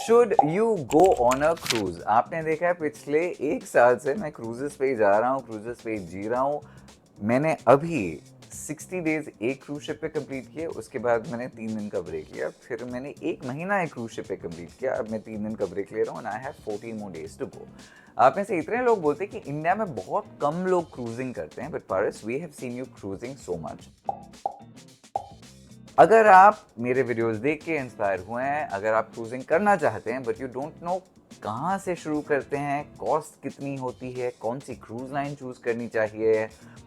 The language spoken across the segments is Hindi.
Should you go on a cruise? आपने देखा है पिछले एक साल से मैं क्रूजेस पे ही जा रहा हूँ, क्रूजेस पे ही जी रहा हूँ। मैंने अभी 60 डेज एक क्रूज शिप पे कंप्लीट किए, उसके बाद मैंने 3 दिन का ब्रेक लिया, फिर मैंने 1 महीना एक क्रूज शिप पे कंप्लीट किया, अब मैं 3 दिन का ब्रेक ले रहा हूँ and I have 14 more days to go. आप में से इतने लोग बोलते हैं कि इंडिया में बहुत कम लोग क्रूजिंग करते हैं, but Paras we have seen you cruising so much. अगर आप मेरे वीडियोस देख के इंस्पायर हुए हैं, अगर आप क्रूजिंग करना चाहते हैं बट यू डोंट नो कहाँ से शुरू करते हैं, कॉस्ट कितनी होती है, कौन सी क्रूज लाइन चूज करनी चाहिए,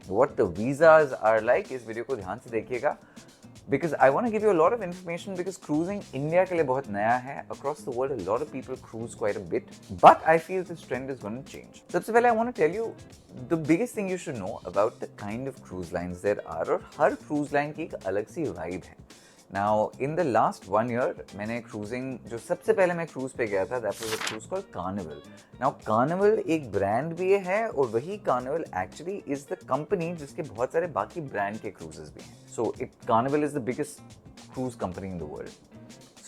what the visas are like, इस वीडियो को ध्यान से देखिएगा because I want to give you a lot of information because cruising India के लिए बहुत नया है. Across the world, a lot of people cruise quite a bit, but I feel this trend is going to change. सबसे पहले I want to tell you the biggest thing you should know about the kind of cruise lines there are, और हर cruise line की एक अलग सी vibe है. Now, in the last 1 year, मैंने cruising जो सबसे पहले मैं cruise पे गया था, that was a cruise called Carnival. Now, Carnival एक brand भी है और वही Carnival actually is the company जिसके बहुत सारे बाकी brand के cruises भी हैं. So, Carnival is the biggest cruise company in the world.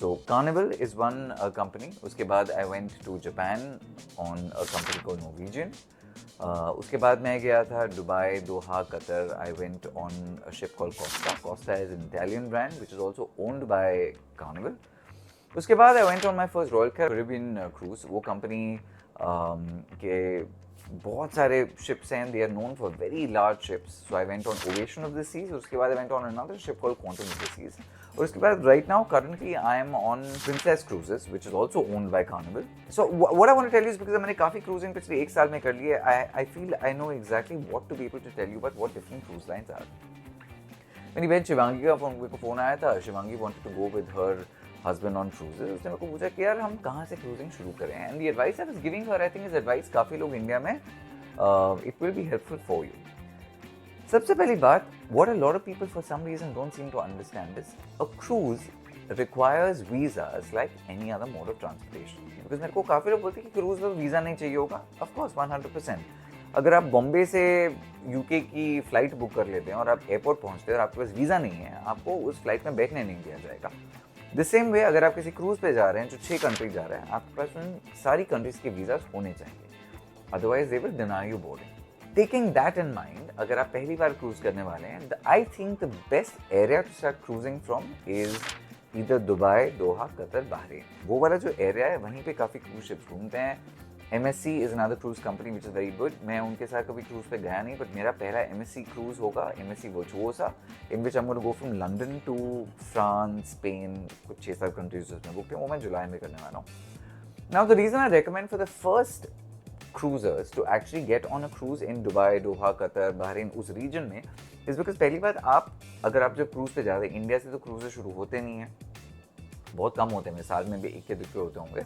So, Carnival is one company. उसके बाद I went to Japan on a company called Norwegian. उसके बाद मैं गया था Dubai, Doha, Qatar. I went on a ship called Costa. Costa is an Italian brand which is also owned by Carnival. उसके बाद I went on my first Royal Caribbean cruise. वो कंपनी के बहुत सारे शिप्स हैं, they are known for very large ships. So I went on Ovation of the Seas. उसके बाद I went on another ship called Quantum of the Seas. और उसके बाद right now currently I am on Princess Cruises which is also owned by Carnival. So what I want to tell you is because मैंने काफी क्रूजिंग पिछले एक साल में कर ली है. I feel I know exactly what to be able to tell you but what different cruise lines are. मेरी बहन शिवांगी का फोन आया था. Shivangi wanted to go with her husband on cruises. उसने मेरे को पूछा कि यार हम कहाँ से क्रूजिंग शुरू करें, and the advice I was giving her, I think is advice काफी लोग इंडिया में it will be helpful for you. सबसे पहली बात, what a lot of people for some reason don't seem to understand is a cruise requires visas like any other mode of transportation. Because मेरे को काफ़ी लोग बोलते हैं कि क्रूज में वीज़ा नहीं चाहिए होगा. Of course 100%. अगर आप बॉम्बे से यूके की फ़्लाइट बुक कर लेते हैं और आप एयरपोर्ट पहुंचते हैं और आपके पास वीज़ा नहीं है, आपको उस फ्लाइट में बैठने नहीं दिया जाएगा. द सेम वे अगर आप किसी क्रूज़ पे जा रहे हैं जो 6 कंट्री जा रहे हैं, आपके पास उन सारी कंट्रीज़ के वीज़ाज होने चाहिए, otherwise they will deny you boarding. Taking that in mind, अगर आप पहली बार क्रूज करने वाले हैं, I think the best area to start cruising from is either Dubai, Doha, Qatar, Bahrain. वो वाला जो एरिया है वहीं पे काफ़ी क्रूज शिप्स घूमते हैं. MSC is another cruise company which is very good. मैं उनके साथ कभी क्रूज पे गया नहीं, बट मेरा पहला MSC क्रूज होगा, MSC वर्चुओसा, in which I'm going to go from London to France, Spain, कुछ 6-7 कंट्रीज उसमें बुक है, वो मैं जुलाई में करने वाला हूँ. Now the reason I recommend for the first cruisers to actually get on a cruise in Dubai, Doha, Qatar, Bahrain, उस रीजन में is because पहली बात, आप अगर आप जब क्रूज पे जाते हैं, इंडिया से तो क्रूजेस शुरू होते नहीं हैं, बहुत कम होते हैं, साल में भी 1 या 2 होते होंगे.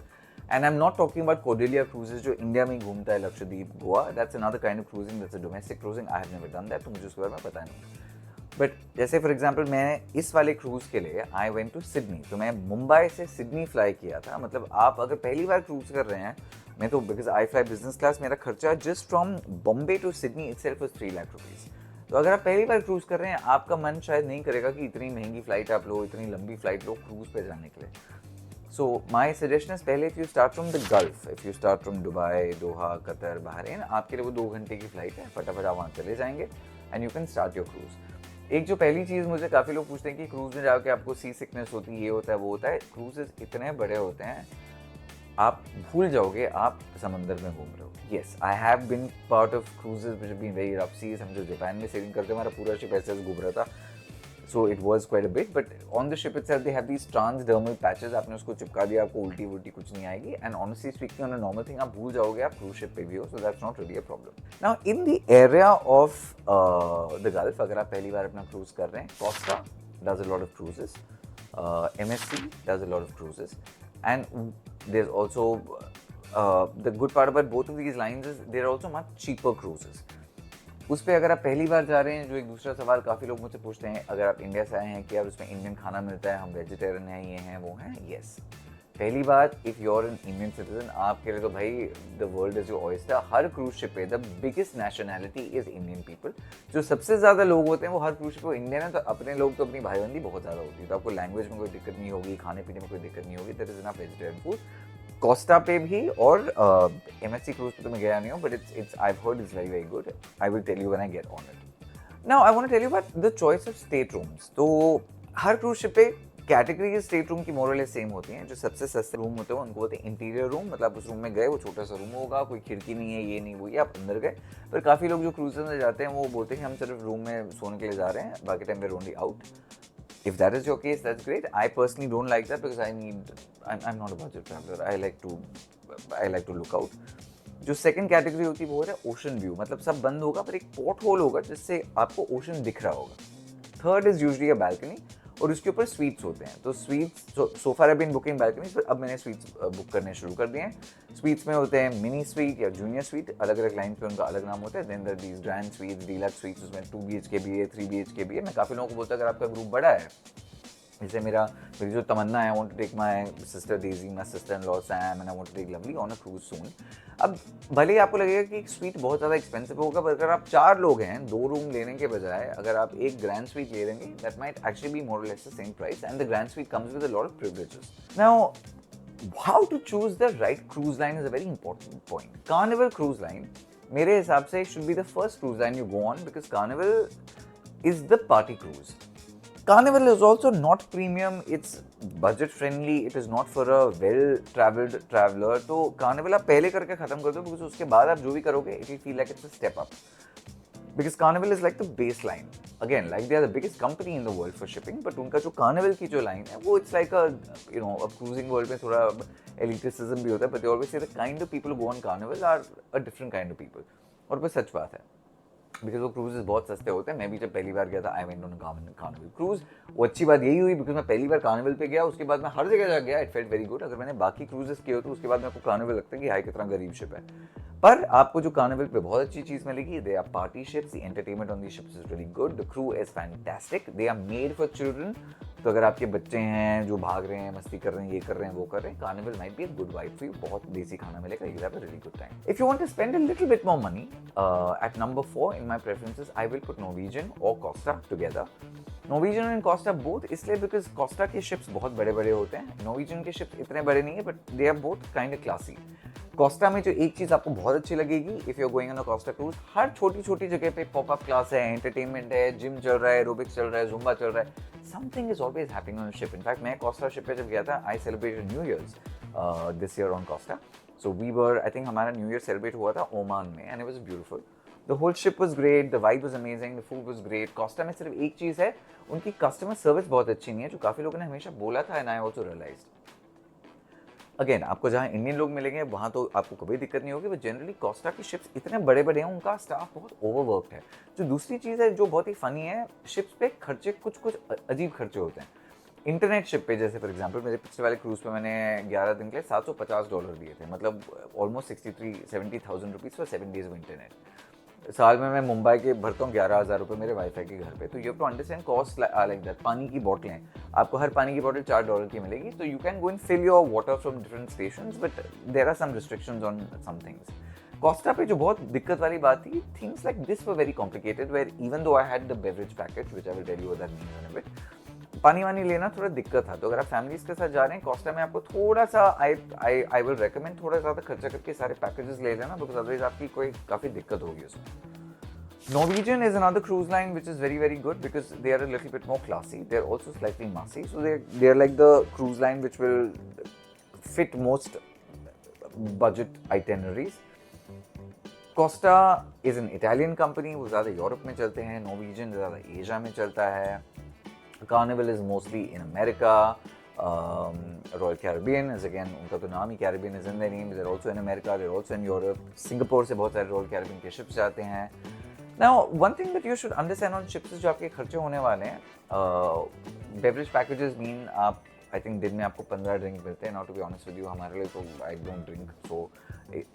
And I am not talking about Cordelia cruises जो इंडिया में ही घूमता है, Lakshadweep, Goa. That's another kind of cruising, that's a domestic cruising. I have never done that, तो मुझे उसके बारे में पता नहीं. बट जैसे फॉर एग्जाम्पल मैं इस वाले क्रूज़ के लिए आई वेंट टू सिडनी. तो मैं मुंबई से सिडनी फ्लाई किया था. मतलब आप अगर पहली बार क्रूज कर रहे हैं, मैं तो because I fly business class, मेरा खर्चा just from Bombay to Sydney itself was 3 lakh rupees. तो अगर आप पहली बार क्रूज कर रहे हैं, आपका मन शायद नहीं करेगा कि इतनी महंगी फ्लाइट आप लो, इतनी लंबी फ्लाइट लो क्रूज पे जाने के लिए. सो माई सजेशन इज, पहले if you start from the gulf, if you start from Dubai, Doha, Qatar, Bahrain, आपके लिए वो 2 घंटे की फ्लाइट है, फटाफट आप वहाँ चले जाएंगे and you can start your cruise. एक जो पहली चीज़ मुझे काफ़ी लोग पूछते हैं कि क्रूज़ में जाके आपको सी सिकनेस होती है, ये होता है, वो होता है. क्रूजेस इतने बड़े होते हैं, आप भूल जाओगे आप समंदर में घूम रहे हो. Yes, I have been part of cruises which have been very rough seas. हम जो जापान में सेलिंग करते हैं, हमारा पूरा शिप ऐसे घूम रहा था. So it was quite a bit, but on the ship itself they have these transdermal patches. आपने उसको चिपका दिया, आपको उल्टी वुल्टी कुछ नहीं आएगी. And honestly speaking, on a normal thing, आप भूल जाओगे आप क्रूज शिप पे भी हो. So that's not really a problem. Now in the area of the Gulf, अगर आप पहली बार अपना क्रूज कर रहे हैं, Costa does a lot of cruises, MSC does a lot of cruises, and there is also the good part about both of these lines is they're also much cheaper cruises. उस पर अगर आप पहली बार जा रहे हैं, जो एक दूसरा सवाल काफ़ी लोग मुझसे पूछते हैं, अगर आप इंडिया से आए हैं कि यार उसमें इंडियन खाना मिलता है, हम वेजिटेरियन हैं, ये हैं, वो हैं. येस, पहली बात, if you are an Indian citizen, आपके लिए तो भाई the world is your oyster. हर क्रूज शिप पे the biggest nationality is Indian people. जो सबसे ज़्यादा लोग होते हैं वो हर क्रूज शिप पे इंडियन है. तो अपने लोग तो अपनी भाईबंदी बहुत ज़्यादा होती है, तो आपको लैंग्वेज में कोई दिक्कत नहीं होगी, खाने पीने में कोई दिक्कत नहीं होगी. There is enough vegetarian food. Costa पे भी और MSC क्रूज पे तो मैं गया नहीं हूँ, but it's I heard it's very very good. I will tell you when I get on it. Now I want to tell you about the choice of state rooms. तो हर क्रूज शिप पे कैटेगरी के स्टेट रूम की मोरल सेम होती हैं. जो सबसे सस्ते रूम होते हैं उनको बोलते हैं इंटीरियर रूम. मतलब उस रूम में गए, वो छोटा सा रूम होगा, कोई खिड़की नहीं है, ये नहीं वो, ये आप अंदर गए. पर काफ़ी लोग जो क्रूजर में जाते हैं वो बोलते हैं कि हम सिर्फ रूम में सोने के लिए जा रहे हैं, बाकी time were only out. If that is your case, that's great. I personally don't like that because I'm not a budget traveler. I like to look out. जो सेकंड कैटेगरी होती है वो है ओशन व्यू. मतलब सब बंद होगा पर एक पोर्ट होल होगा जिससे आपको ओशन दिख रहा होगा. Third is usually a balcony और उसके ऊपर स्वीट्स होते हैं. तो suites so far I been booking balconies, पर अब मैंने स्वीट्स बुक करने शुरू कर दिए हैं. स्वीट्स में होते हैं मिनी स्वीट या जूनियर स्वीट, अलग अलग लाइन पे उनका अलग नाम होता है. Then these grand suites, deluxe suites, उसमें 2 BHK भी है, 3 BHK भी है. मैं काफ़ी लोगों को बोलता हूँ अगर आपका ग्रुप बड़ा है, जैसे मेरी जो तमन्ना है, I want to take my sister Daisy, my sister in law Sam, and I want to take Lovely on a cruise soon. अब भले ही आपको लगेगा कि स्वीट बहुत ज़्यादा एक्सपेंसिव होगा, पर अगर आप 4 लोग हैं 2 रूम लेने के बजाय अगर आप एक ग्रैंड स्वीट ले लेंगे, that might actually be more or less the same price, and the grand suite comes with a lot of privileges. Now how to choose the right cruise line is a very important point. Carnival cruise line मेरे हिसाब से should be the first cruise line you go on, because Carnival is the party cruise. Carnival is also not premium, it's budget friendly, it is not for a well-traveled traveler. तो Carnival आप पहले करके ख़त्म कर दो, because उसके बाद आप जो भी करोगे, it will feel like it's a step up. Because Carnival is like the baseline. Again, like they are the biggest company in the world for shipping, but उनका जो Carnival की जो line है, वो it's like a cruising world में थोड़ा elitism भी होता है, but they always say the kind of people who go on Carnival are a different kind of people. और वो सच बात है, बिकॉज वो क्रूजेज बहुत सस्ते होते हैं. मैं भी जब पहली बार गया था, I went on carnival cruise. वो अच्छी बात यही हुई बिकॉज मैं पहली बार कार्निवल पे गया, उसके बाद मैं हर जगह जा गया, इट फेल्ट वेरी गुड. अगर मैंने बाकी क्रूजेस किए होते उसके बाद मेरे को कार्निवल लगता है कि हाई कितना गरीब शिप है. पर आपको जो कार्निवल पे बहुत अच्छी चीज़ मिलेगी, they are party ships, the entertainment on the ships is really good, the crew is fantastic, they are made for children. तो अगर आपके बच्चे हैं जो भाग रहे हैं, मस्ती कर रहे हैं, ये कर रहे हैं, वो कर रहे हैं, Carnival might be a good vibe for you. बहुत देसी खाना मिलेगा, you have a really good time. If you want to spend a little bit more money, at number 4 in my preferences I will put Norwegian और Costa together. Norwegian and Costa both इसलिए बिकॉज कोस्टा के शिप्स बहुत बड़े बड़े होते हैं, नॉर्वेजियन के शिप्स इतने बड़े नहीं है, but they are both kind of classy. Costa में जो एक चीज़ आपको बहुत अच्छी लगेगी, if you are going on a Costa cruise, हर छोटी छोटी जगह पे पॉपअप क्लास है, एंटरटेनमेंट है, जिम चल रहा है, एरोबिक्स चल रहा है, जुम्बा चल रहा है. Something is always happening on ship. In fact मैं कोस्टा शिप पे जब गया था, I celebrated New Year's this year on Costa. So we were, I think हमारा न्यू ईयर सेलिब्रेट हुआ था ओमान में, and it was beautiful. The whole ship was great, the vibe was amazing, the food was great. Costa में सिर्फ एक चीज़ है, उनकी कस्टमर सर्विस बहुत अच्छी नहीं है, जो काफ़ी लोगों ने हमेशा बोला था, and I also realised. Again, आपको जहाँ इंडियन लोग मिलेंगे वहाँ तो आपको कभी दिक्कत नहीं होगी, बट जनरली कोस्टा की शिप्स इतने बड़े बड़े हैं, उनका स्टाफ बहुत ओवरवर्कड है. जो दूसरी चीज़ है जो बहुत ही फनी है, शिप्स पे खर्चे कुछ अजीब खर्चे होते हैं. इंटरनेट शिप पे जैसे फॉर एग्जांपल मेरे पिछले वाले क्रूज़ पे मैंने 11 दिन के लिए $750 दिए थे, मतलब almost 63-70,000 rupees for 7 days of internet. साल में मैं मुंबई के भरता हूँ 11,000 रुपये मेरे वाईफाई के घर पे. तो you have to understand cost like that. पानी की बोतलें, आपको हर पानी की बोतल $4 की मिलेगी, तो you can go and fill your water from different stations, but there are some restrictions on some things. Costa पे जो बहुत दिक्कत वाली बात थी, things like this were very complicated, where even though I had the beverage package which I will tell you that means in a bit, पानी वानी लेना थोड़ा दिक्कत था. तो अगर आप फैमिलीज के साथ जा रहे हैं कोस्टा में, आपको थोड़ा सा आई विल रेकमेंड थोड़ा ज़्यादा खर्चा करके सारे पैकेजेस ले लेना, बिकॉज अदरवाइज आपकी कोई काफ़ी दिक्कत होगी उसमें. Norwegian is another cruise line which is very very good because they are a little bit more classy. They are also slightly massy, so they are like the cruise line which will fit most budget itineraries. Costa is an Italian company, वो ज़्यादा यूरोप में चलते हैं. Norwegian ज़्यादा एशिया में चलता है. Carnival is mostly in America. Royal Caribbean is again, उनका तो नाम ही Caribbean is in their name. They're also in America, they're also in Europe. Singapore से बहुत सारे Royal Caribbean के ships जाते हैं. Now, one thing that you should understand on ships is जो आपके खर्चे होने वाले हैं, beverage packages mean आप I think दिन में आपको 15 ड्रिंक मिलते हैं. Now to be honest with you, हमारे लिए तो I don't drink, so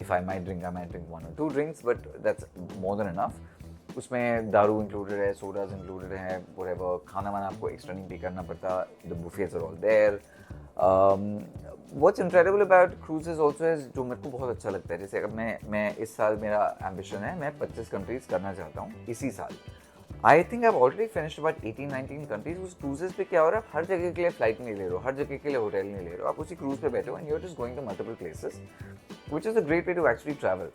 if I might drink, I might drink 1 or 2 drinks, but that's more than enough. उसमें दारू इंक्लूडेड है, सोडाज इंक्लूडेड है, whatever. खाना वाना आपको एक्स्ट्रा नहीं पे करना पड़ता. The buffets are all there. What's incredible about cruises also is, जो मेरे को बहुत अच्छा लगता है, जैसे अब मैं इस साल मेरा एम्बिशन है, मैं 25 कंट्रीज करना चाहता हूँ इसी साल. I think I already finished about 18-19 countries. उस क्रूजेस पे क्या हो रहा है, हर जगह के लिए फ्लाइट नहीं ले रहे हो, हर जगह के लिए होटल नहीं ले रहे हो, आप उसी क्रूज पे बैठे हो and you are just going to multiple places, which is a great way to actually travel.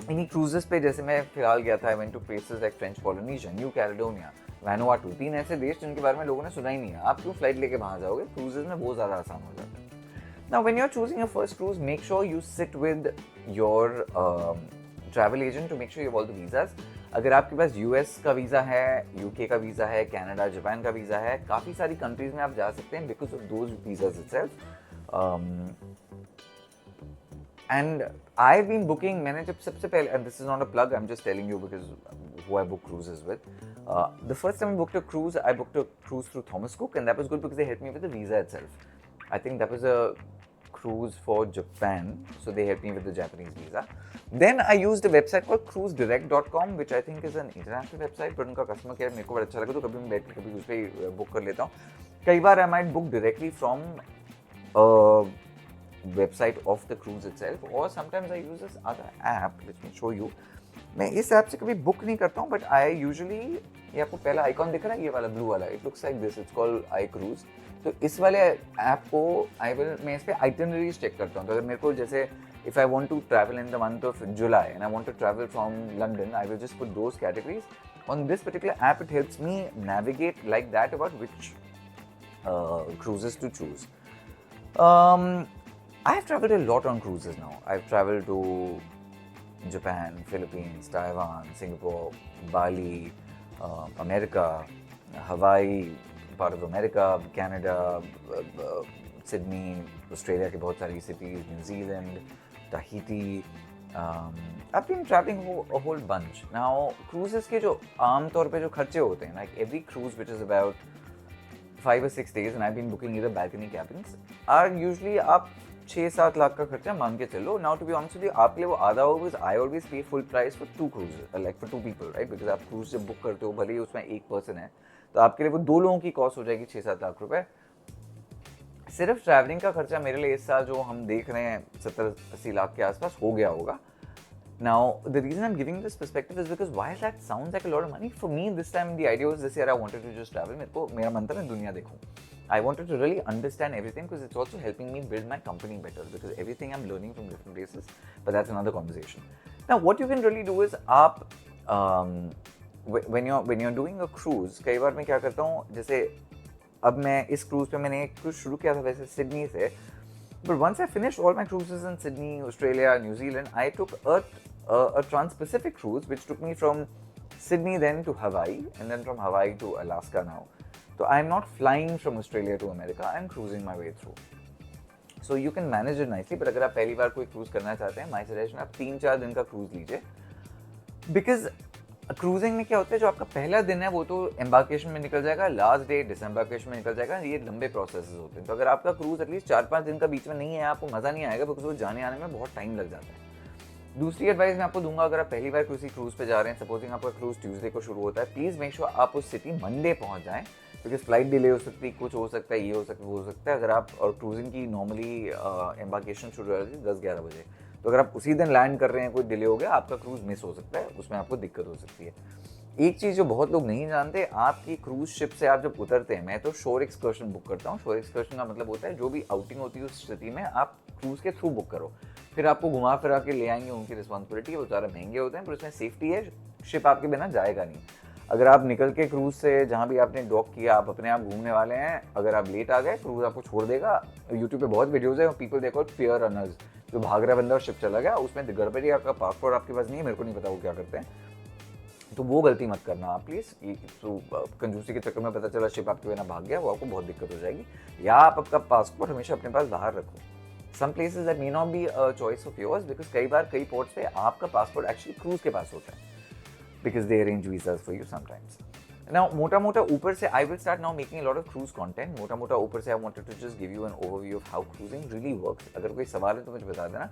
इन्हीं क्रूजेस पे जैसे मैं फिलहाल गया था, I went to places like French Polynesia, New Caledonia, Vanuatu, 3 ऐसे देश जिनके बारे में लोगों ने सुना ही नहीं है। आप क्यों फ्लाइट लेके वहाँ जाओगे, क्रूजेस में बहुत ज़्यादा आसान हो जाता है। Now, when you're choosing your first cruise, make sure you sit with your travel agent to make sure you have all the visas. अगर आपके पास US का वीज़ा है, UK का वीज़ा है, कनाडा, जापान का वीज़ा है, काफ़ी सारी कंट्रीज में आप जा सकते हैं because of those visas itself. And I been booking, मैंने जब सबसे पहले, and this is not a plug, I am just telling you because who I book cruises with. The first time I booked a cruise through Thomas Cook, and that was good because they helped me with the visa itself. I think that was a cruise for Japan, so they helped me with the Japanese visa. Then I used a website called cruisedirect.com, which I think is an international website, but उनका कस्टमर केयर मेरे को बड़ा अच्छा लगा, तो कभी मैं बैठ के कभी उस पर बुक कर लेता हूँ। कई बार I might book directly from website of the cruise itself, or sometimes I use this other app. Let me show you. मैं इस ऐप से कभी बुक नहीं करता हूँ, बट आई यूजुअली, ये आपको पहला आइकॉन दिख रहा है, ये वाला ब्लू वाला, it looks like this, it's called I cruise. तो इस वाले ऐप को मैं इस पे आइटिनरीज चेक करता हूँ। तो अगर मेरे को जैसे if I want to travel in the month of July and I want to travel from London, I will just put those categories on this particular app. It helps me navigate like that about which cruises to choose. I have traveled a lot on cruises now. I've traveled to Japan, Philippines, Taiwan, Singapore, Bali, America, Hawaii, part of America, Canada, Sydney, Australia की बहुत सारी cities, New Zealand, Tahiti. I've been traveling a whole bunch. Now, cruises के जो आम तौर पे जो खर्चे होते हैं, like every cruise which is about 5 or 6 days, and I've been booking either balcony cabins, are usually आप 6-7 लाख का खर्चा मान के चलो। Now to be honest with you, आपके लिए वो आधा होगा, because I always pay full price for 2 cruises, like for 2 people, right? Because आप क्रूज जब बुक करते हो, भले ही उसमें एक पर्सन है, तो आपके लिए वो 2 लोगों की कॉस्ट हो जाएगी 6-7 लाख रुपए। सिर्फ ट्रैवलिंग का खर्चा मेरे लिए इस साल जो हम देख रहे हैं 70-80 लाख के आसपास हो गया होगा। Now, the reason I'm giving this perspective is because while that sounds like a lot of money, for me this time the idea was this year I wanted to just travel. मेरा मन था मैं दुनिया देखूं. I wanted to really understand everything because it's also helping me build my company better, because everything I'm learning from different places. But that's another conversation. Now, what you can really do is आप when you're doing a cruise, कई बार मैं क्या करता हूँ, जैसे अब मैं इस क्रूज पे मैंने एक क्रूज शुरू किया था वैसे सिडनी से, but once I finished all my cruises in Sydney, Australia, New Zealand, I took a Trans-Pacific cruise which took me from Sydney then to Hawaii, and then from Hawaii to Alaska now. So I'm not flying from Australia to America, I'm cruising my way through. So you can manage it nicely, but अगर आप पहली बार कोई क्रूज करना चाहते हैं, my suggestion आप 3-4 दिन का क्रूज लीजिए, because क्रूजिंग में क्या होता है, जो आपका पहला दिन है वो तो एम्बार्केशन में निकल जाएगा, लास्ट डे डिसएम्बार्केशन में निकल जाएगा, ये लंबे प्रोसेस होते हैं। तो अगर आपका क्रूज एटलीस्ट 4-5 दिन का बीच में नहीं है, आपको मज़ा नहीं आएगा, बिकॉज वो जाने आने में बहुत टाइम लग जाता है। दूसरी एडवाइस मैं आपको दूंगा, अगर आप पहली बार किसी क्रूज पे जा रहे हैं, सपोजिंग आपका क्रूज ट्यूसडे को शुरू होता है, प्लीज़ मेक श्योर आप उस सिटी मंडे पहुंच जाएं, बिकॉज फ्लाइट डिले हो सकती है, कुछ हो सकता है, ये हो सकता है, वो हो सकता है। अगर आप, और क्रूजिंग की नॉर्मली एम्बार्केशन शुरू हो जाती है 10-11 बजे, तो अगर आप उसी दिन लैंड कर रहे हैं, कोई डिले हो गया, आपका क्रूज मिस हो सकता है, उसमें आपको दिक्कत हो सकती है। एक चीज़ जो बहुत लोग नहीं जानते, आपकी क्रूज शिप से आप जब उतरते हैं, मैं तो शोर एक्सकर्शन बुक करता हूँ। शोर एक्सकर्शन का मतलब होता है जो भी आउटिंग होती है उस स्थिति में आप क्रूज के थ्रू बुक करो, फिर आपको घुमा फिरा के ले आएंगे, उनकी रिस्पॉन्सिबिलिटी है, वो ज़्यादा महंगे होते हैं, पर उसमें सेफ्टी है, शिप आपके बिना जाएगा नहीं। अगर आप निकल के क्रूज से जहाँ भी आपने डॉक किया, आप अपने आप घूमने वाले हैं, अगर आप लेट आ गए, क्रूज आपको छोड़ देगा। यूट्यूब पे बहुत वीडियोज़ है, people they call pier runners, जो भाग रहा बंदा और शिप चला गया, उसमें गड़बड़ी, आपका पासपोर्ट आपके पास नहीं है, मेरे को नहीं पता वो क्या करते हैं, तो वो गलती मत करना आप प्लीज़। तो कंजूसी के चक्कर में पता चला शिप आपके बिना भाग गया, वो आपको बहुत दिक्कत हो जाएगी। या आप आपका पासपोर्ट हमेशा अपने पास बाहर रखो। Some places that may not be a choice of yours, because कई बार कई पोर्ट्स पे आपका पासपोर्ट एक्चुअली क्रूज के पास होता है, because they arrange visas for you sometimes. Now मोटा मोटा ऊपर से I will start now making a lot of cruise content. मोटा मोटा ऊपर से I wanted to just give you an overview of how cruising really works. अगर कोई सवाल है तो मुझे बता देना।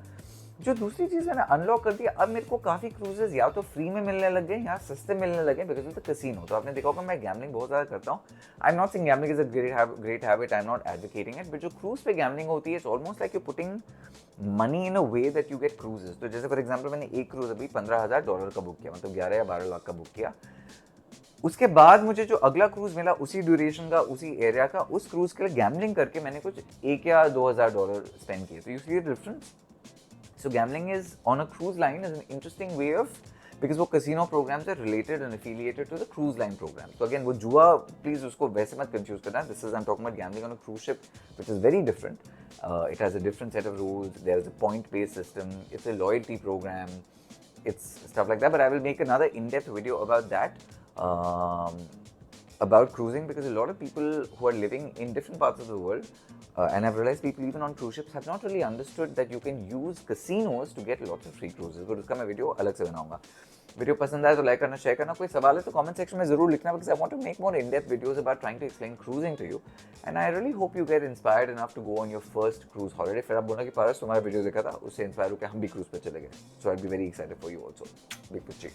जो दूसरी चीज़ मैंने अनलॉक कर दिया, अब मेरे को काफ़ी क्रूजेज या तो फ्री में मिलने लग गए या सस्ते मिलने लगे, बिकॉज ऑफ द कैसीनो। तो आपने देखा होगा मैं गैम्बलिंग बहुत ज़्यादा करता हूँ। आई am not saying gambling is a great habit, I am not advocating it, but जो क्रूज पे गैम्बलिंग होती है, it's almost like you putting money in a way that you get cruises. तो जैसे फॉर एग्जाम्पल मैंने एक क्रूज अभी $15,000 का बुक किया, मतलब 11 या 12 लाख का बुक किया। उसके बाद मुझे जो अगला क्रूज मिला उसी ड्यूरेशन का, उसी एरिया का, उस क्रूज के लिए गैम्बलिंग करके मैंने कुछ $1 या $2,000 स्पेंड किए. तो you see the difference. So gambling is on a cruise line is an interesting way of, because वो casino programs are related and affiliated to the cruise line program. So again वो जुआ please उसको वैसे मत confuse करना. This is I'm talking about gambling on a cruise ship, which is very different. It has a different set of rules. There's a point-based system. It's a loyalty program. It's stuff like that. But I will make another in-depth video about that. About cruising, because a lot of people who are living in different parts of the world, and I've realized people even on cruise ships have not really understood that you can use casinos to get lots of free cruises. But उसका मैं वीडियो अलग से बनाऊंगा. वीडियो पसंद आए तो लाइक करना, शेयर करना. कोई सवाल है तो कमेंट सेक्शन में जरूर लिखना, because I want to make more in-depth videos about trying to explain cruising to you. And I really hope you get inspired enough to go on your first cruise holiday. फिर आप बोलना कि पारस तुम्हारा वीडियो देखा था, उससे इंस्पायर होकर हम भी क्रूज पर चले गए. So I'd be very excited for you also. Big push.